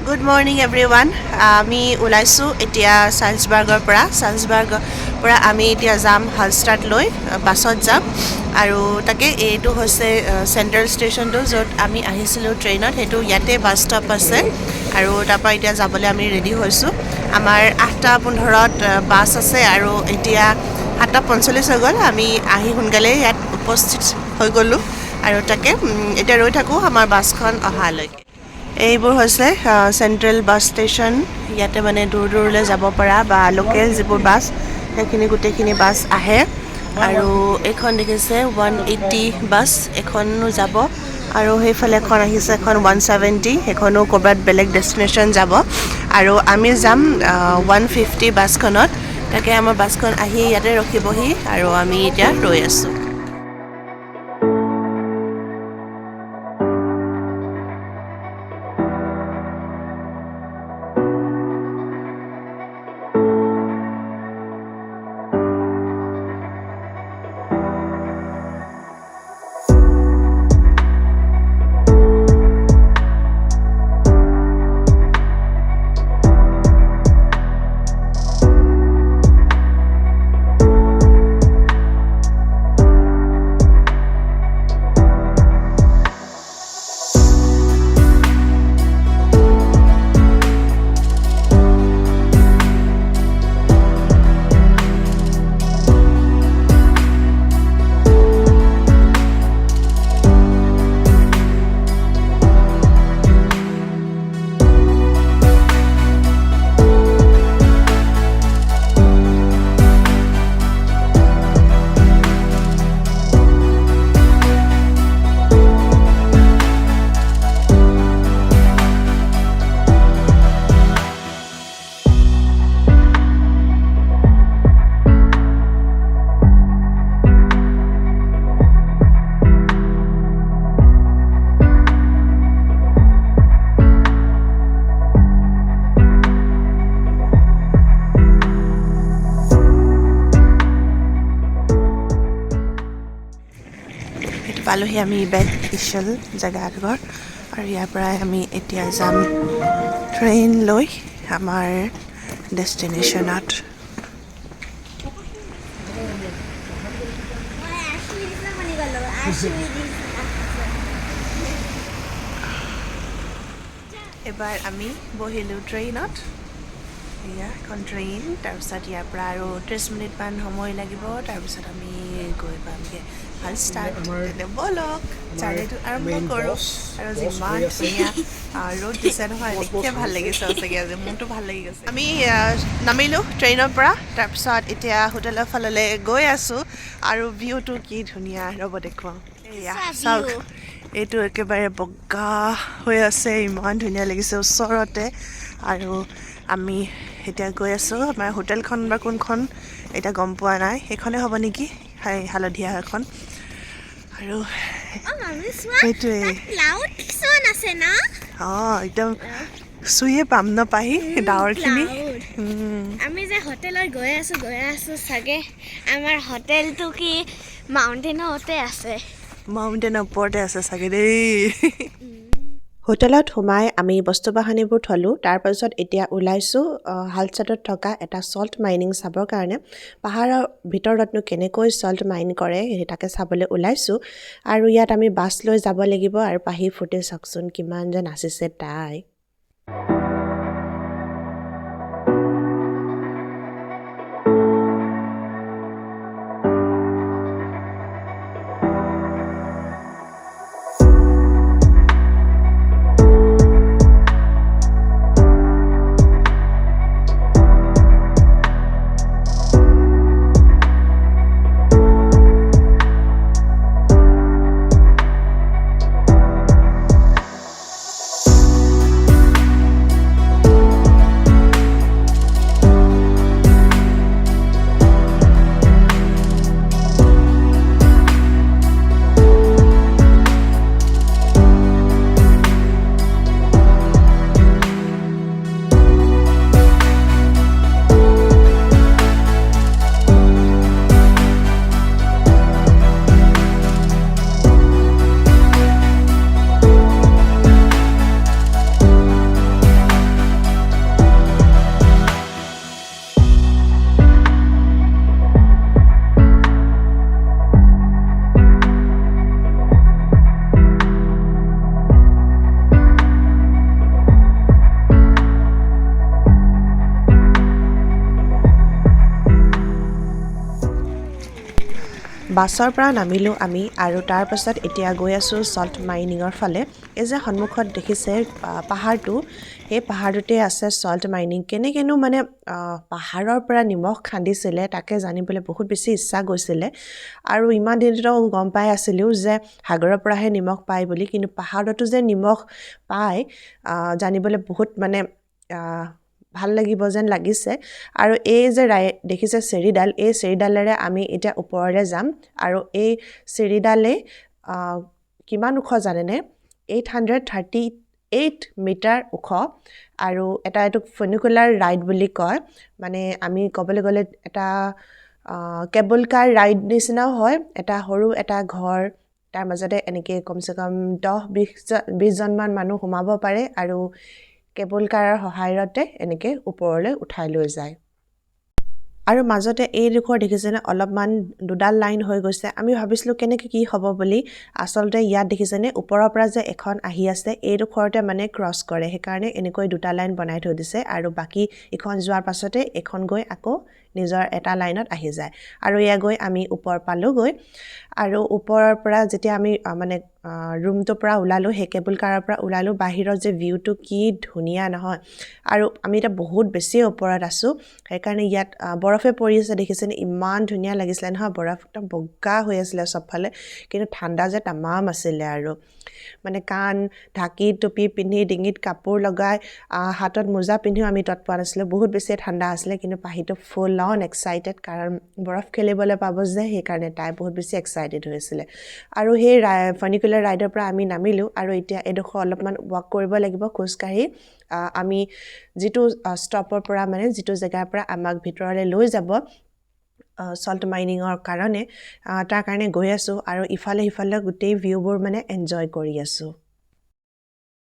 Good morning everyone. আমি ওলাইছোঁ এতিয়া চালজবাৰ্গৰ পৰা আমি এতিয়া যাম হালষ্টাড লৈ বাছত যাম আৰু তাকে এইটো হৈছে চেণ্ট্ৰেল ষ্টেচনটো য'ত আমি আহিছিলোঁ ট্ৰেইনত সেইটো ইয়াতে বাছ ষ্টপ আছে আৰু তাৰপৰা এতিয়া যাবলৈ আমি ৰেডি হৈছোঁ আমাৰ 8:15ত বাছ আছে আৰু এতিয়া 7:45 হৈ গ'ল আমি আহি সোনকালে ইয়াত উপস্থিত হৈ গ'লোঁ আৰু তাকে এতিয়া ৰৈ থাকোঁ আমাৰ বাছখন অহালৈকে এইবোৰ হৈছে চেণ্ট্ৰেল বাছ ষ্টেচন ইয়াতে মানে দূৰ দূৰলৈ যাব পৰা বা লোকেল যিবোৰ বাছ সেইখিনি গোটেইখিনি বাছ আহে আৰু এইখন দেখিছে 180 বাছ এখনো যাব আৰু সেইফালে এখন আহিছে এখন 170 সেইখনো ক'ৰবাত বেলেগ ডেষ্টিনেশ্যন যাব আৰু আমি যাম 150 বাছখনত তাকে আমাৰ বাছখন আহি ইয়াতে ৰখিবহি আৰু আমি এতিয়া ৰৈ আছোঁ পালোহি আমি বেনিফিচিয়েল জেগাডোখৰ আৰু ইয়াৰ পৰাই আমি এতিয়া যাম ট্ৰেইন লৈ আমাৰ ডেষ্টিনেশ্যনত এবাৰ আমি বহিলোঁ ট্ৰেইনত এয়া এখন ট্ৰেইন তাৰপিছত ইয়াৰ পৰা আৰু 30 মিনিটমান সময় লাগিব তাৰপিছত আমি গৈ পামগৈ হালষ্টাড ব'লক জাৰ্ণিটো আৰম্ভ কৰোঁ আৰু যিমান ধুনীয়া ৰ'দ দিছে নহয় দেখিয়ে ভাল লাগিছে সঁচাকৈ আজি মোৰতো ভাল লাগি গৈছে আমি নামিলোঁ ট্ৰেইনৰ পৰা তাৰপিছত এতিয়া হোটেলৰ ফাললৈ গৈ আছোঁ আৰু ভিউটো কি ধুনীয়া ৰ'ব দেখুৱাওঁ এয়া চাওক এইটো একেবাৰে বগা হৈ আছে ইমান ধুনীয়া লাগিছে ওচৰতে আৰু আমি এতিয়া গৈ আছোঁ আমাৰ হোটেলখন বা কোনখন এতিয়া গম পোৱা নাই সেইখনে হ'ব নেকি হালধীয়া এখন আৰু সেইটোৱে অঁ একদম চুইয়ে পাম নাপাহি ডাৱৰখিনি আমি যে হোটেলত গৈ আছোঁ চাগে আমাৰ হোটেলটো কি মাউণ্টেনতে আছে মাউণ্টেনৰ ওপৰতে আছে চাগে দেই হোটেলত সোমাই আমি বস্তু বাহানিবোৰ থলোঁ তাৰপাছত এতিয়া ওলাইছোঁ হালষ্টাডত থকা এটা চল্ট মাইনিং চাবৰ কাৰণে পাহাৰৰ ভিতৰতনো কেনেকৈ চল্ট মাইন কৰে সেই তাকে চাবলৈ ওলাইছোঁ আৰু ইয়াত আমি বাছ লৈ যাব লাগিব আৰু পাহি ফুটে চাওকচোন কিমান যে নাচিছে তাই বাছৰ পৰা নামিলোঁ আমি আৰু তাৰ পাছত এতিয়া গৈ আছোঁ চল্ট মাইনিঙৰ ফালে এই যে সন্মুখত দেখিছে পাহাৰটো সেই পাহাৰটোতে আছে চল্ট মাইনিং কেনেকেনো মানে পাহাৰৰ পৰা নিমখ খান্দিছিলে তাকে জানিবলৈ বহুত বেছি ইচ্ছা গৈছিলে আৰু ইমান দিনতো গম পাই আছিলোঁ যে সাগৰৰ পৰাহে নিমখ পায় বুলি কিন্তু পাহাৰতো যে নিমখ পায় জানিবলৈ বহুত মানে ভাল লাগিব যেন লাগিছে আৰু এই যে দেখিছে চিৰিডাল এই চিৰিডালেৰে আমি এতিয়া ওপৰলৈ যাম আৰু এই চিৰিডালেই কিমান ওখ জানেনে 838 মিটাৰ ওখ আৰু এইটো ফনিকুলাৰ ৰাইড বুলি কয় মানে আমি ক'বলৈ গ'লে এটা কেবল কাৰ ৰাইড নিচিনাও হয় এটা সৰু এটা ঘৰ তাৰ মাজতে এনেকৈ কমচে কম 10-20জনমান মানুহ সোমাব পাৰে আৰু কেবল কাৰৰ সহায়তে এনেকৈ ওপৰলৈ উঠাই লৈ যায় আৰু মাজতে এইডোখৰ দেখিছেনে অলপমান দুডাল লাইন হৈ গৈছে আমি ভাবিছিলোঁ কেনেকৈ কি হ'ব বুলি আচলতে ইয়াত দেখিছেনে ওপৰৰ পৰা যে এখন আহি আছে এইডোখৰতে মানে ক্ৰছ কৰে সেইকাৰণে এনেকৈ দুটা লাইন বনাই থৈ দিছে আৰু বাকী ইখন যোৱাৰ পাছতে এখন গৈ আকৌ নিজৰ এটা লাইনত আহি যায় আৰু এয়া গৈ আমি ওপৰ পালোঁগৈ আৰু ওপৰৰ পৰা যেতিয়া আমি মানে ৰুমটোৰ পৰা ওলালোঁ সেই কেবল কাৰৰ পৰা ওলালোঁ বাহিৰৰ যে ভিউটো কি ধুনীয়া নহয় আৰু আমি এতিয়া বহুত বেছি ওপৰত আছোঁ সেইকাৰণে ইয়াত বৰফে পৰি আছে দেখিছেনে ইমান ধুনীয়া লাগিছিলে নহয় বৰফ একদম বগা হৈ আছিলে চবফালে কিন্তু ঠাণ্ডা যে তামাম আছিলে আৰু মানে কাণ ঢাকি টুপি পিন্ধি ডিঙিত কাপোৰ লগাই হাতত মোজা পিন্ধিও আমি তত পোৱা নাছিলোঁ বহুত বেছি ঠাণ্ডা আছিলে কিন্তু পাহিটো ফুল অন এক্সাইটেড কাৰণ বৰফ খেলিবলৈ পাব যে সেইকাৰণে তাই বহুত বেছি এক্সাইটেড হৈছিলে আৰু সেই ফনিকুলাৰ ৰাইডৰ পৰা আমি নামিলোঁ আৰু এতিয়া এডোখৰ অলপমান ৱাক কৰিব লাগিব খোজকাঢ়ি আমি যিটো ষ্টপৰ পৰা মানে যিটো জেগাৰ পৰা আমাক ভিতৰলৈ লৈ যাব চল্ট মাইনিঙৰ কাৰণে তাৰ কাৰণে গৈ আছোঁ আৰু ইফালে সিফালে গোটেই ভিউবোৰ মানে এনজয় কৰি আছোঁ